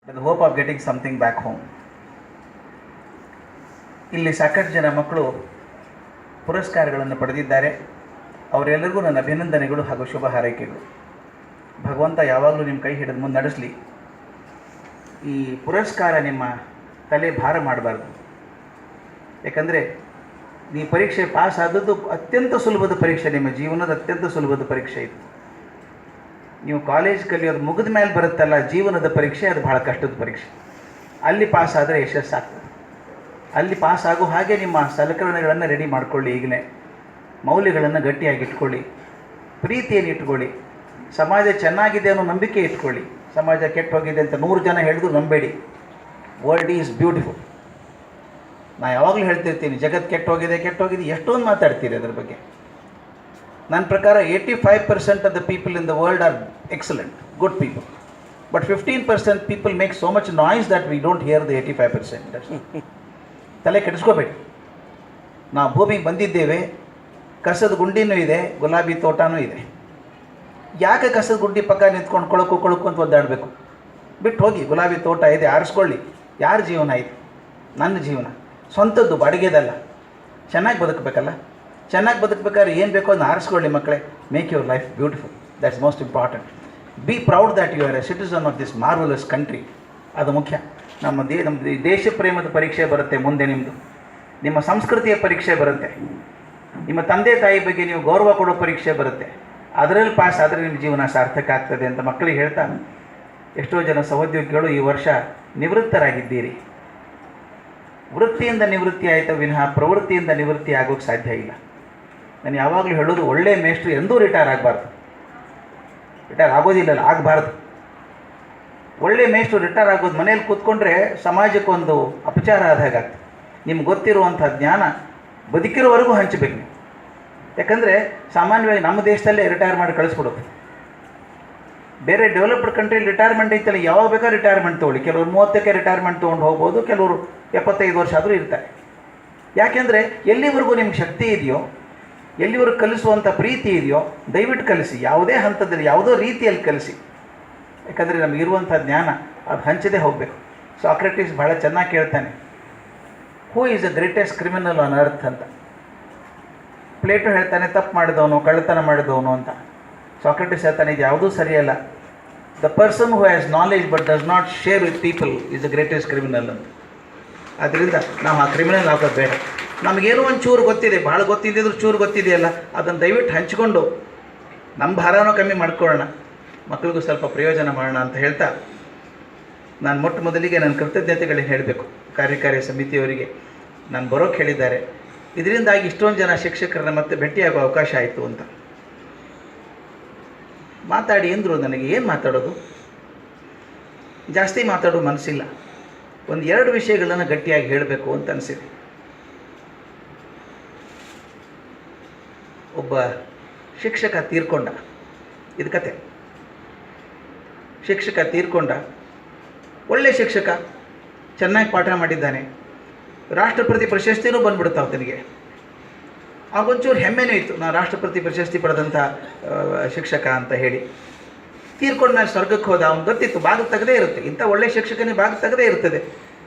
with the hope of getting something back home. ಇಲ್ಲಿ ಸಾಕಷ್ಟು ಜನ ಮಕ್ಕಳು ಪುರಸ್ಕಾರಗಳನ್ನು ಪಡೆದಿದ್ದಾರೆ. ಅವರೆಲ್ಲರಿಗೂ ನನ್ನ ಅಭಿನಂದನೆಗಳು ಹಾಗೂ ಶುಭ ಹಾರೈಕೆಗಳು. ಭಗವಂತ ಯಾವಾಗಲೂ ನಿಮ್ಮ ಕೈ ಹಿಡಿದು ಮುಂದೆ ನಡೆಸಲಿ. ಈ ಪುರಸ್ಕಾರ ನಿಮ್ಮ ತಲೆ ಭಾರ ಮಾಡಬಾರ್ದು. ಯಾಕಂದರೆ ಈ ಪರೀಕ್ಷೆ ಪಾಸ್ ಆದದ್ದು ಅತ್ಯಂತ ಸುಲಭದ ಪರೀಕ್ಷೆ, ನಿಮ್ಮ ಜೀವನದ ಅತ್ಯಂತ ಸುಲಭದ ಪರೀಕ್ಷೆ ಇದು. ನೀವು ಕಾಲೇಜ್ ಕಲಿಯೋದು ಮುಗಿದ ಮೇಲೆ ಬರುತ್ತಲ್ಲ ಜೀವನದ ಪರೀಕ್ಷೆ, ಅದು ಭಾಳ ಕಷ್ಟದ ಪರೀಕ್ಷೆ. ಅಲ್ಲಿ ಪಾಸ್ ಆದರೆ ಯಶಸ್ಸಾಗ್ತದೆ. ಅಲ್ಲಿ ಪಾಸ್ ಆಗೋ ಹಾಗೆ ನಿಮ್ಮ ಸಲಕರಣೆಗಳನ್ನು ರೆಡಿ ಮಾಡ್ಕೊಳ್ಳಿ. ಈಗಲೇ ಮೌಲ್ಯಗಳನ್ನು ಗಟ್ಟಿಯಾಗಿ ಇಟ್ಕೊಳ್ಳಿ, ಪ್ರೀತಿಯನ್ನು ಇಟ್ಕೊಳ್ಳಿ, ಸಮಾಜ ಚೆನ್ನಾಗಿದೆ ಅನ್ನೋ ನಂಬಿಕೆ ಇಟ್ಕೊಳ್ಳಿ. ಸಮಾಜ ಕೆಟ್ಟು ಹೋಗಿದೆ ಅಂತ 100 ಜನ ಹೇಳಿದ್ರು ನಂಬೇಡಿ. World is beautiful. ನಾನು ಯಾವಾಗಲೂ ಹೇಳ್ತಿರ್ತೀನಿ, ಜಗತ್ತು ಕೆಟ್ಟೋಗಿದೆ ಎಷ್ಟೊಂದು ಮಾತಾಡ್ತೀರಿ ಅದ್ರ ಬಗ್ಗೆ. ನನ್ನ ಪ್ರಕಾರ 85% of the people in the world R excellent, good people. But 15% people make so much noise that we don't here the 85%. ತಲೆ ಕೆಡಿಸ್ಕೋಬೇಡಿ. ನಾವು ಭೂಮಿಗೆ ಬಂದಿದ್ದೇವೆ, ಕಸದ ಗುಂಡಿನೂ ಇದೆ, ಗುಲಾಬಿ ತೋಟನೂ ಇದೆ. ಯಾಕೆ ಕಸದ ಗುಂಡಿ ಪಕ್ಕ ನಿಂತ್ಕೊಂಡು ಕೊಳಕು ಅಂತ ಒದ್ದಾಡಬೇಕು? ಬಿಟ್ಟು ಹೋಗಿ, ಗುಲಾಬಿ ತೋಟ ಇದೆ, ಆರಿಸ್ಕೊಳ್ಳಿ. ಯಾರ ಜೀವನ ಇದು? ನನ್ನ ಜೀವನ, ಸ್ವಂತದ್ದು, ಬಾಡಿಗೆದಲ್ಲ. ಚೆನ್ನಾಗಿ ಬದುಕಬೇಕಲ್ಲ. ಚೆನ್ನಾಗಿ ಬದುಕಬೇಕಾದ್ರೆ ಏನು ಬೇಕೋ ಅದನ್ನು ಆರಿಸ್ಕೊಳ್ಳಿ ಮಕ್ಕಳೇ. Make your life beautiful. That's most important. Be proud that you are a citizen of this marvellous country. ಅದು ಮುಖ್ಯ. ನಮ್ಮ ದೇಶ ಪ್ರೇಮದ ಪರೀಕ್ಷೆ ಬರುತ್ತೆ ಮುಂದೆ. ನಿಮ್ಮ ಸಂಸ್ಕೃತಿಯ ಪರೀಕ್ಷೆ ಬರುತ್ತೆ. ನಿಮ್ಮ ತಂದೆ ತಾಯಿ ಬಗ್ಗೆ ನೀವು ಗೌರವ ಕೊಡೋ ಪರೀಕ್ಷೆ ಬರುತ್ತೆ. ಅದರಲ್ಲಿ ಪಾಸ್ ಆದರೆ ನಿಮ್ಮ ಜೀವನ ಸಾರ್ಥಕ ಆಗ್ತದೆ ಅಂತ ಮಕ್ಕಳಿಗೆ ಹೇಳ್ತಾ, ಎಷ್ಟೋ ಜನ ಸಹೋದ್ಯೋಗಿಗಳು ಈ ವರ್ಷ ನಿವೃತ್ತರಾಗಿದ್ದೀರಿ. ವೃತ್ತಿಯಿಂದ ನಿವೃತ್ತಿ ಆಯಿತು ವಿನಃ ಪ್ರವೃತ್ತಿಯಿಂದ ನಿವೃತ್ತಿ ಆಗೋಕ್ಕೆ ಸಾಧ್ಯ ಇಲ್ಲ. ನಾನು ಯಾವಾಗಲೂ ಹೇಳೋದು, ಒಳ್ಳೆಯ ಮೇಷ್ಟ್ರು ಎಂದೂ ರಿಟೈರ್ ಆಗಬಾರ್ದು. ರಿಟೈರ್ ಆಗೋದಿಲ್ಲಲ್ಲ, ಆಗಬಾರ್ದು. ಒಳ್ಳೆ ಮೇಷ್ಟ್ರು ರಿಟೈರ್ ಆಗೋದು ಮನೇಲಿ ಕೂತ್ಕೊಂಡ್ರೆ ಸಮಾಜಕ್ಕೊಂದು ಅಪಚಾರ ಆದಾಗಾಗ್ತದೆ. ನಿಮ್ಗೆ ಗೊತ್ತಿರುವಂಥ ಜ್ಞಾನ ಬದುಕಿರೋವರೆಗೂ ಹಂಚಬೇಕು ನೀವು. ಯಾಕಂದರೆ ಸಾಮಾನ್ಯವಾಗಿ ನಮ್ಮ ದೇಶದಲ್ಲೇ ರಿಟೈರ್ ಮಾಡಿ ಕಳಿಸ್ಬಿಡೋದು. ಬೇರೆ ಡೆವಲಪ್ಡ್ ಕಂಟ್ರಿಲಿ ರಿಟೈರ್ಮೆಂಟ್ ಐತಲ್ಲ, ಯಾವಾಗ ಬೇಕಾದ್ರೂ ರಿಟೈರ್ಮೆಂಟ್ ತೊಗೊಳ್ಳಿ. ಕೆಲವರು 30ಕ್ಕೆ ರಿಟೈರ್ಮೆಂಟ್ ತೊಗೊಂಡು ಹೋಗ್ಬೋದು, ಕೆಲವರು 75 ವರ್ಷ ಆದರೂ ಇರ್ತಾರೆ. ಯಾಕೆಂದರೆ ಎಲ್ಲಿವರೆಗೂ ನಿಮ್ಗೆ ಶಕ್ತಿ ಇದೆಯೋ, ಎಲ್ಲಿವರೆಗೂ ಕಲಿಸುವಂಥ ಪ್ರೀತಿ ಇದೆಯೋ ದಯವಿಟ್ಟು ಕಲಿಸಿ. ಯಾವುದೇ ಹಂತದಲ್ಲಿ ಯಾವುದೋ ರೀತಿಯಲ್ಲಿ ಕಲಿಸಿ. ಯಾಕಂದರೆ ನಮಗಿರುವಂಥ ಜ್ಞಾನ ಅದು ಹಂಚದೇ ಹೋಗಬೇಕು. ಸಾಕ್ರೆಟಿಸ್ ಭಾಳ ಚೆನ್ನಾಗಿ ಕೇಳ್ತಾನೆ, who is the greatest criminal on earth ಅಂತ. ಪ್ಲೇಟೋ ಹೇಳ್ತಾನೆ, ತಪ್ಪು ಮಾಡಿದವನು, ಕಳ್ಳತನ ಮಾಡಿದವನು ಅಂತ. ಸಾಕ್ರೆಟಿಸ್ ಹೇಳ್ತಾನೆ, ಇದು ಯಾವುದೂ ಸರಿಯಲ್ಲ. The person who has knowledge but does not share with people is the greatest criminal ಅಂತ. ಆದ್ದರಿಂದ ನಾವು ಆ ಕ್ರಿಮಿನಲ್ ಆಗೋದು ಬೇಡ. ನಮಗೇನೋ ಒಂದು ಚೂರು ಗೊತ್ತಿದೆ, ಭಾಳ ಗೊತ್ತಿದ್ದರೂ ಚೂರು ಗೊತ್ತಿದೆಯಲ್ಲ, ಅದನ್ನು ದಯವಿಟ್ಟು ಹಂಚ್ಕೊಂಡು ನಮ್ಮ ಭಾರನೂ ಕಮ್ಮಿ ಮಾಡ್ಕೊಳ್ಳೋಣ, ಮಕ್ಕಳಿಗೂ ಸ್ವಲ್ಪ ಪ್ರಯೋಜನ ಮಾಡೋಣ ಅಂತ ಹೇಳ್ತಾ, ನಾನು ಮೊಟ್ಟ ಮೊದಲಿಗೆ ನನ್ನ ಕೃತಜ್ಞತೆಗಳನ್ನ ಹೇಳಬೇಕು ಕಾರ್ಯಕಾರಿ ಸಮಿತಿಯವರಿಗೆ. ನಾನು ಬರೋಕ್ಕೆ ಹೇಳಿದ್ದಾರೆ. ಇದರಿಂದಾಗಿ ಇಷ್ಟೊಂದು ಜನ ಶಿಕ್ಷಕರನ್ನ ಮತ್ತೆ ಭೇಟಿಯಾಗೋ ಅವಕಾಶ ಆಯಿತು ಅಂತ ಮಾತಾಡಿ ಅಂದರು. ನನಗೆ ಏನು ಮಾತಾಡೋದು, ಜಾಸ್ತಿ ಮಾತಾಡೋ ಮನಸ್ಸಿಲ್ಲ. 1-2 ವಿಷಯಗಳನ್ನು ಗಟ್ಟಿಯಾಗಿ ಹೇಳಬೇಕು ಅಂತ ಅನಿಸಿದೆ. ಒಬ್ಬ ಶಿಕ್ಷಕ ತೀರ್ಕೊಂಡ. ಇದು ಕತೆ. ಶಿಕ್ಷಕ ತೀರ್ಕೊಂಡ, ಒಳ್ಳೆಯ ಶಿಕ್ಷಕ, ಚೆನ್ನಾಗಿ ಪಾಠ ಮಾಡಿದ್ದಾನೆ, ರಾಷ್ಟ್ರಪತಿ ಪ್ರಶಸ್ತಿನೂ ಬಂದ್ಬಿಡುತ್ತೆ ಅವನಿಗೆ. ಆಗೊಂಚೂರು ಹೆಮ್ಮೆನೂ ಇತ್ತು, ನಾನು ರಾಷ್ಟ್ರಪತಿ ಪ್ರಶಸ್ತಿ ಪಡೆದಂಥ ಶಿಕ್ಷಕ ಅಂತ ಹೇಳಿ. ತೀರ್ಕೊಂಡ ಮೇಲೆ ಸ್ವರ್ಗಕ್ಕೆ ಹೋದ. ಅವ್ನು ಗೊತ್ತಿತ್ತು ಬಾಗಿಲು ತೆಗೆದೇ ಇರುತ್ತೆ, ಇಂಥ ಒಳ್ಳೆಯ ಶಿಕ್ಷಕನಿಗೆ ಬಾಗಿಲು ತೆಗೆದೇ ಇರ್ತದೆ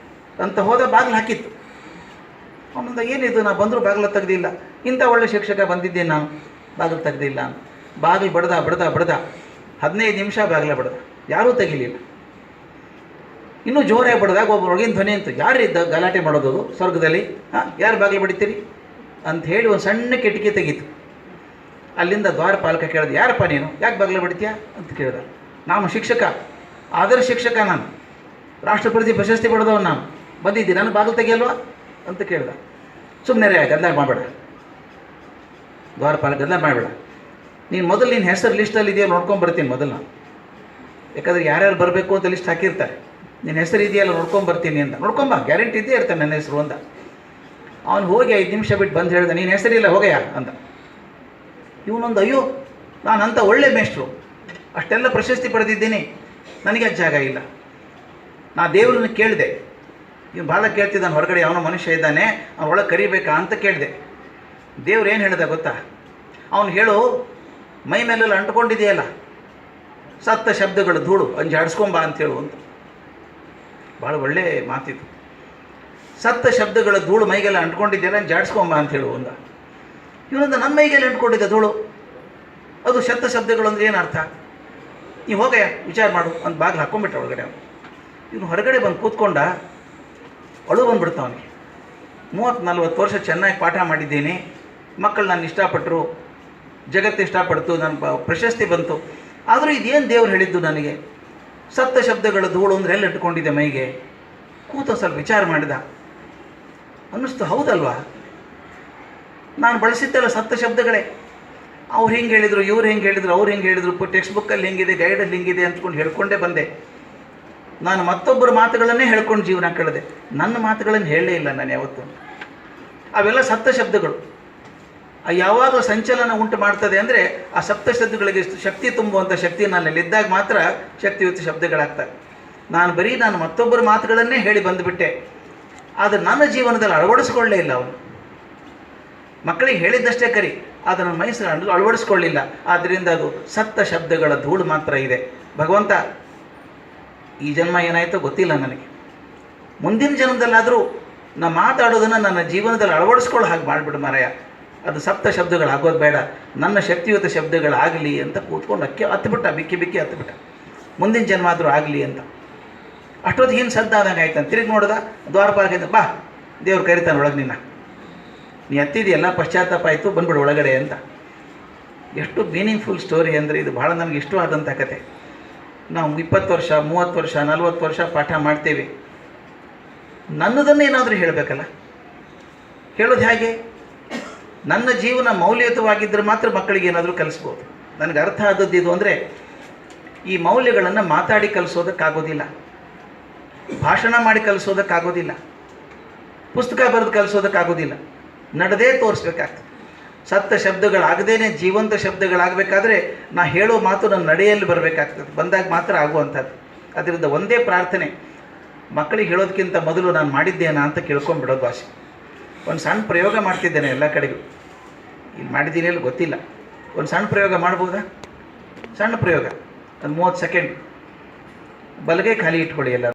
ಅಂತ ಹೋದ. ಬಾಗಿಲು ಹಾಕಿತ್ತು. ಅವನಿಂದ ಏನಿದು, ನಾನು ಬಂದರೂ ಬಾಗಿಲು ತೆಗೆದಿಲ್ಲ, ಇಂಥ ಒಳ್ಳೆಯ ಶಿಕ್ಷಕ ಬಂದಿದ್ದೇನೆ ನಾನು, ಬಾಗಿಲು ತೆಗೆದಿಲ್ಲ ಅಂತ. ಬಾಗಿಲು ಬಡ್ದ 15 ನಿಮಿಷ ಬಾಗಿಲ ಬಡ್ದ, ಯಾರೂ ತೆಗಿಲಿಲ್ಲ. ಇನ್ನೂ ಜೋರಾಗಿ ಬಡ್ದಾಗ ಒಬ್ಬ ಒಳಗಿನ ಧ್ವನಿ ಅಂತ, ಯಾರಿದ್ದ ಗಲಾಟೆ ಮಾಡೋದು ಸ್ವರ್ಗದಲ್ಲಿ? ಯಾರು ಬಾಗಿಲು ಬಡಿತೀರಿ ಅಂತ ಹೇಳಿ ಒಂದು ಸಣ್ಣ ಕಿಟಕಿ ತೆಗೀತು. ಅಲ್ಲಿಂದ ದ್ವಾರಪಾಲಕ ಕೇಳಿದೆ, ಯಾರಪ್ಪ ನೀನು, ಯಾಕೆ ಬಾಗಿಲು ಬಡಿತೀಯಾ ಅಂತ ಕೇಳಿದ. ನಾನು ಶಿಕ್ಷಕ, ಆದರ್ಶ ಶಿಕ್ಷಕ, ನಾನು ರಾಷ್ಟ್ರಪತಿ ಪ್ರಶಸ್ತಿ ಪಡೆದವನು, ನಾನು ಬಂದಿದ್ದೀನಿ, ನಾನು ಬಾಗಿಲು ತೆಗಿಯಲ್ವಾ ಅಂತ ಕೇಳಿದ. ಸುಮ್ಮನೆ ಗದ್ದಲ ಮಾಡಬೇಡ, ದ್ವಾರಪಾಲಕ ಗದ್ದಲ ಮಾಡಬೇಡ, ನೀನು ಮೊದಲು ನಿನ್ನ ಹೆಸರು ಲಿಸ್ಟಲ್ಲಿ ಇದೆಯಲ್ಲ ನೋಡ್ಕೊಂಬರ್ತೀನಿ ಮೊದಲು ನಾನು. ಯಾಕಂದರೆ ಯಾರ್ಯಾರು ಬರಬೇಕು ಅಂತ ಲಿಸ್ಟ್ ಹಾಕಿರ್ತಾರೆ. ನಿನ್ನ ಹೆಸರು ಇದೆಯಲ್ಲ ನೋಡ್ಕೊಂಬರ್ತೀನಿ ಅಂತ. ನೋಡ್ಕೊಂಬ, ಗ್ಯಾರಂಟಿ ಇದ್ದೇ ಇರ್ತಾನೆ ನನ್ನ ಹೆಸರು ಅಂದ. ಅವನು ಹೋಗಿ 5 ನಿಮಿಷ ಬಿಟ್ಟು ಬಂದು ಹೇಳಿದ, ನೀನು ಹೆಸರಿಲ್ಲ ಹೋಗಯ್ಯ ಅಂದ. ಇವನೊಂದು, ಅಯ್ಯೋ ನಾನು ಅಂಥ ಒಳ್ಳೆ ಮೇಷ್ಟ್ರು, ಅಷ್ಟೆಲ್ಲ ಪ್ರಶಸ್ತಿ ಪಡೆದಿದ್ದೀನಿ, ನನಗೆ ಅದು ಜಾಗ ಇಲ್ಲ. ನಾ ದೇವ್ರನ್ನ ಕೇಳಿದೆ, ಇವನು ಭಾಳ ಕೇಳ್ತಿದ್ದಾನೆ, ಹೊರಗಡೆ ಅವನ ಮನುಷ್ಯ ಇದ್ದಾನೆ, ಅವ್ನು ಒಳಗೆ ಕರಿಬೇಕಾ ಅಂತ ಕೇಳಿದೆ. ದೇವ್ರು ಏನು ಹೇಳಿದ ಗೊತ್ತಾ? ಅವನು ಹೇಳು, ಮೈ ಮೇಲೆಲ್ಲ ಅಂಟ್ಕೊಂಡಿದೆಯಲ್ಲ ಸತ್ತ ಶಬ್ದಗಳು ಧೂಳು ಅಂಜಾಡಿಸ್ಕೊಂಬ ಅಂತ ಹೇಳು ಅಂತ. ಭಾಳ ಒಳ್ಳೆಯ ಮಾತಿತ್ತು. ಸತ್ತ ಶಬ್ದಗಳ ಧೂಳು ಮೈಗೆಲ್ಲ ಅಂಟ್ಕೊಂಡಿದ್ದೆಲ್ಲ ಜಾಡಿಸ್ಕೊಂಬ ಅಂತ ಹೇಳು ಒಂದು. ಇವನೊಂದು ನನ್ನ ಮೈಗೆಲ್ಲ ಅಂಟ್ಕೊಂಡಿದ್ದ ಧೂಳು, ಅದು ಸತ್ತ ಶಬ್ದಗಳು ಅಂದರೆ ಏನು ಅರ್ಥ? ನೀವು ಹೋಗಯ್ಯ ವಿಚಾರ ಮಾಡು ಅಂತ ಬಾಗಿಲು ಹಾಕ್ಕೊಂಬಿಟ್ಟ ಒಳಗಡೆ. ಇವನು ಹೊರಗಡೆ ಬಂದು ಕೂತ್ಕೊಂಡ, ಅಳು ಬಂದುಬಿಡ್ತು ಅವನಿಗೆ. 30-40 ವರ್ಷ ಚೆನ್ನಾಗಿ ಪಾಠ ಮಾಡಿದ್ದೀನಿ, ಮಕ್ಕಳು ನಾನು ಇಷ್ಟಪಟ್ಟರು, ಜಗತ್ತು ಇಷ್ಟಪಡ್ತು, ನನ್ನ ಪ್ರಶಸ್ತಿ ಬಂತು, ಆದರೂ ಇದೇನು ದೇವ್ರು ಹೇಳಿದ್ದು ನನಗೆ? ಸತ್ತ ಶಬ್ದಗಳ ಧೂಳು ಅಂದರೆ ಎಲ್ಲಿ ಇಟ್ಕೊಂಡಿದ್ದೆ ಮೈಗೆ? ಕೂತು ಸ್ವಲ್ಪ ವಿಚಾರ ಮಾಡಿದ, ಅನ್ನಿಸ್ತು ಹೌದಲ್ವಾ, ನಾನು ಬಳಸಿದ್ದೆಲ್ಲ ಸತ್ತ ಶಬ್ದಗಳೇ. ಅವ್ರು ಹೆಂಗೆ ಹೇಳಿದರು, ಇವ್ರು ಹೆಂಗೆ ಹೇಳಿದರು, ಅವ್ರು ಹೆಂಗೆ ಹೇಳಿದರು, ಟೆಕ್ಸ್ಟ್ ಬುಕ್ಕಲ್ಲಿ ಹೆಂಗಿದೆ, ಗೈಡಲ್ಲಿ ಹೆಂಗಿದೆ ಅಂದ್ಕೊಂಡು ಹೇಳ್ಕೊಂಡೇ ಬಂದೆ. ನಾನು ಮತ್ತೊಬ್ಬರ ಮಾತುಗಳನ್ನೇ ಹೇಳ್ಕೊಂಡು ಜೀವನ ಕಳೆದೆ, ನನ್ನ ಮಾತುಗಳನ್ನು ಹೇಳಲೇ ಇಲ್ಲ ನಾನು ಯಾವತ್ತೂ. ಅವೆಲ್ಲ ಸತ್ತ ಶಬ್ದಗಳು. ಯಾವಾಗಲೂ ಸಂಚಲನ ಉಂಟು ಮಾಡ್ತದೆ ಅಂದರೆ ಆ ಸಪ್ತ ಶಬ್ದಗಳಿಗೆ ಶಕ್ತಿ ತುಂಬುವಂಥ ಶಕ್ತಿ ನನ್ನಲ್ಲಿದ್ದಾಗ ಮಾತ್ರ ಶಕ್ತಿಯುತ ಶಬ್ದಗಳಾಗ್ತವೆ. ನಾನು ಮತ್ತೊಬ್ಬರ ಮಾತುಗಳನ್ನೇ ಹೇಳಿ ಬಂದುಬಿಟ್ಟೆ, ಆದರೆ ನನ್ನ ಜೀವನದಲ್ಲಿ ಅಳವಡಿಸ್ಕೊಳ್ಳೇ ಇಲ್ಲ. ಅವನು ಮಕ್ಕಳಿಗೆ ಹೇಳಿದ್ದಷ್ಟೇ ಕರಿ, ಆದರೆ ನನ್ನ ಮನಸ್ಸನ್ನು ಅಳವಡಿಸ್ಕೊಳ್ಳಿಲ್ಲ. ಆದ್ದರಿಂದ ಅದು ಸತ್ತ ಶಬ್ದಗಳ ಧೂಳು ಮಾತ್ರ ಇದೆ. ಭಗವಂತ, ಈ ಜನ್ಮ ಏನಾಯಿತೋ ಗೊತ್ತಿಲ್ಲ ನನಗೆ, ಮುಂದಿನ ಜನ್ಮದಲ್ಲಾದರೂ ನಾ ಮಾತಾಡೋದನ್ನು ನನ್ನ ಜೀವನದಲ್ಲಿ ಅಳವಡಿಸ್ಕೊಳ್ಳೋ ಹಾಗೆ ಮಾಡಿಬಿಡು ಮಾರಾಯ. ಅದು ಸಪ್ತ ಶಬ್ದಗಳಾಗೋದು ಬೇಡ, ನನ್ನ ಶಕ್ತಿಯುತ ಶಬ್ದಗಳಾಗಲಿ ಅಂತ ಕೂತ್ಕೊಂಡು ಹತ್ತಿಬಿಟ್ಟ, ಬಿಕ್ಕಿ ಹತ್ತಿಬಿಟ್ಟ. ಮುಂದಿನ ಜನ್ಮ ಆದರೂ ಆಗಲಿ ಅಂತ. ಅಷ್ಟೊತ್ತಿಗೆ ಹಿಂಗೆ ಸದ್ದಾದಂಗೆ ಆಯ್ತಾನೆ. ತಿರುಗಿ ನೋಡ್ದ, ದ್ವಾರಪಾಲಕಿಂದ ಬಾ, ದೇವ್ರು ಕರಿತಾನೆ ಒಳಗೆ, ನೀ ಹತ್ತಿದೆಯಲ್ಲ, ಪಶ್ಚಾತ್ತಾಪ ಆಯಿತು, ಬಂದ್ಬಿಡು ಒಳಗಡೆ ಅಂತ. ಎಷ್ಟು ಮೀನಿಂಗ್ಫುಲ್ ಸ್ಟೋರಿ ಅಂದರೆ ಇದು ಭಾಳ ನಮಗೆ ಇಷ್ಟವಾದಂಥ ಕತೆ. ನಾವು 20 ವರ್ಷ 30 ವರ್ಷ 40 ವರ್ಷ ಪಾಠ ಮಾಡ್ತೇವೆ, ನನ್ನದನ್ನೇ ಏನಾದರೂ ಹೇಳಬೇಕಲ್ಲ. ಹೇಳೋದು ಹೇಗೆ? ನನ್ನ ಜೀವನ ಮೌಲ್ಯಯುತವಾಗಿದ್ದರೆ ಮಾತ್ರ ಮಕ್ಕಳಿಗೆ ಏನಾದರೂ ಕಲಿಸ್ಬೋದು. ನನಗೆ ಅರ್ಥ ಆದದ್ದು ಇದು ಅಂದರೆ, ಈ ಮೌಲ್ಯಗಳನ್ನು ಮಾತಾಡಿ ಕಲಿಸೋದಕ್ಕಾಗೋದಿಲ್ಲ, ಭಾಷಣ ಮಾಡಿ ಕಲಿಸೋದಕ್ಕಾಗೋದಿಲ್ಲ, ಪುಸ್ತಕ ಬರೆದು ಕಲಿಸೋದಕ್ಕಾಗೋದಿಲ್ಲ, ನಡೆದೇ ತೋರಿಸ್ಬೇಕಾಗ್ತದೆ. ಸತ್ತ ಶಬ್ದಗಳಾಗದೇನೆ ಜೀವಂತ ಶಬ್ದಗಳಾಗಬೇಕಾದ್ರೆ ನಾ ಹೇಳೋ ಮಾತು ನನ್ನ ನಡೆಯಲ್ಲಿ ಬರಬೇಕಾಗ್ತದೆ, ಬಂದಾಗ ಮಾತ್ರ ಆಗುವಂಥದ್ದು. ಅದರಿಂದ ಒಂದೇ ಪ್ರಾರ್ಥನೆ, ಮಕ್ಕಳಿಗೆ ಹೇಳೋದಕ್ಕಿಂತ ಮೊದಲು ನಾನು ಮಾಡಿದ್ದೇನಾ ಅಂತ ಕೇಳ್ಕೊಂಡ್ಬಿಡೋದು ಭಾಷೆ. ಒಂದು ಸಣ್ಣ ಪ್ರಯೋಗ ಮಾಡ್ತಿದ್ದೇನೆ ಎಲ್ಲ ಕಡೆಗೂ, ಇಲ್ಲಿ ಮಾಡಿದ್ದೀನಿ ಅಲ್ಲಿ ಗೊತ್ತಿಲ್ಲ. ಒಂದು ಸಣ್ಣ ಪ್ರಯೋಗ ಮಾಡ್ಬೋದಾ? ಸಣ್ಣ ಪ್ರಯೋಗ, ಒಂದು 30 ಸೆಕೆಂಡ್. ಬಲಗೈ ಖಾಲಿ ಇಟ್ಕೊಳ್ಳಿ ಎಲ್ಲ.